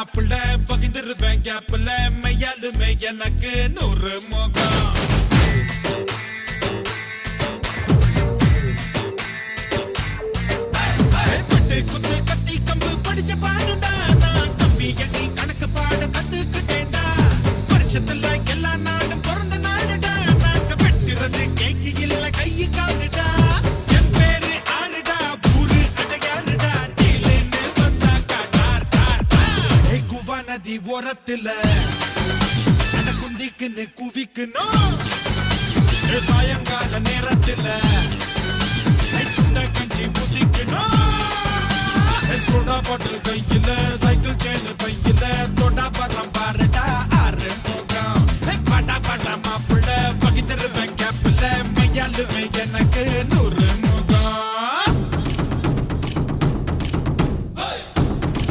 டாப்ல பகிர்ந்துருவேன் கேப்ல மையாலுமே எனக்கு 100 முகம் பட்டு குத்து கத்தி கம்பு படிச்ச பாடுடா நான் கம்பி எண்ணி கணக்கு பாட கத்துக்கிட்டேன்டா வருஷத்துல எல்லா நாளும் பிறந்த நாளுடா நாங்க வெட்டுறது கேக்கு இல்ல கையு காலுடா என் பேரு ஆறுடா பூரு அடையாறுடா டீலுன்னு வந்தாக்கா டார் டார் டார் குவா நதி ஓரத்துல அட குந்திக்குன்னு குவிக்கணும் சாயங்கால நேரத்துல சுண்ட கஞ்சி புதிக்கணும் சுடா பாட்டில் கையில்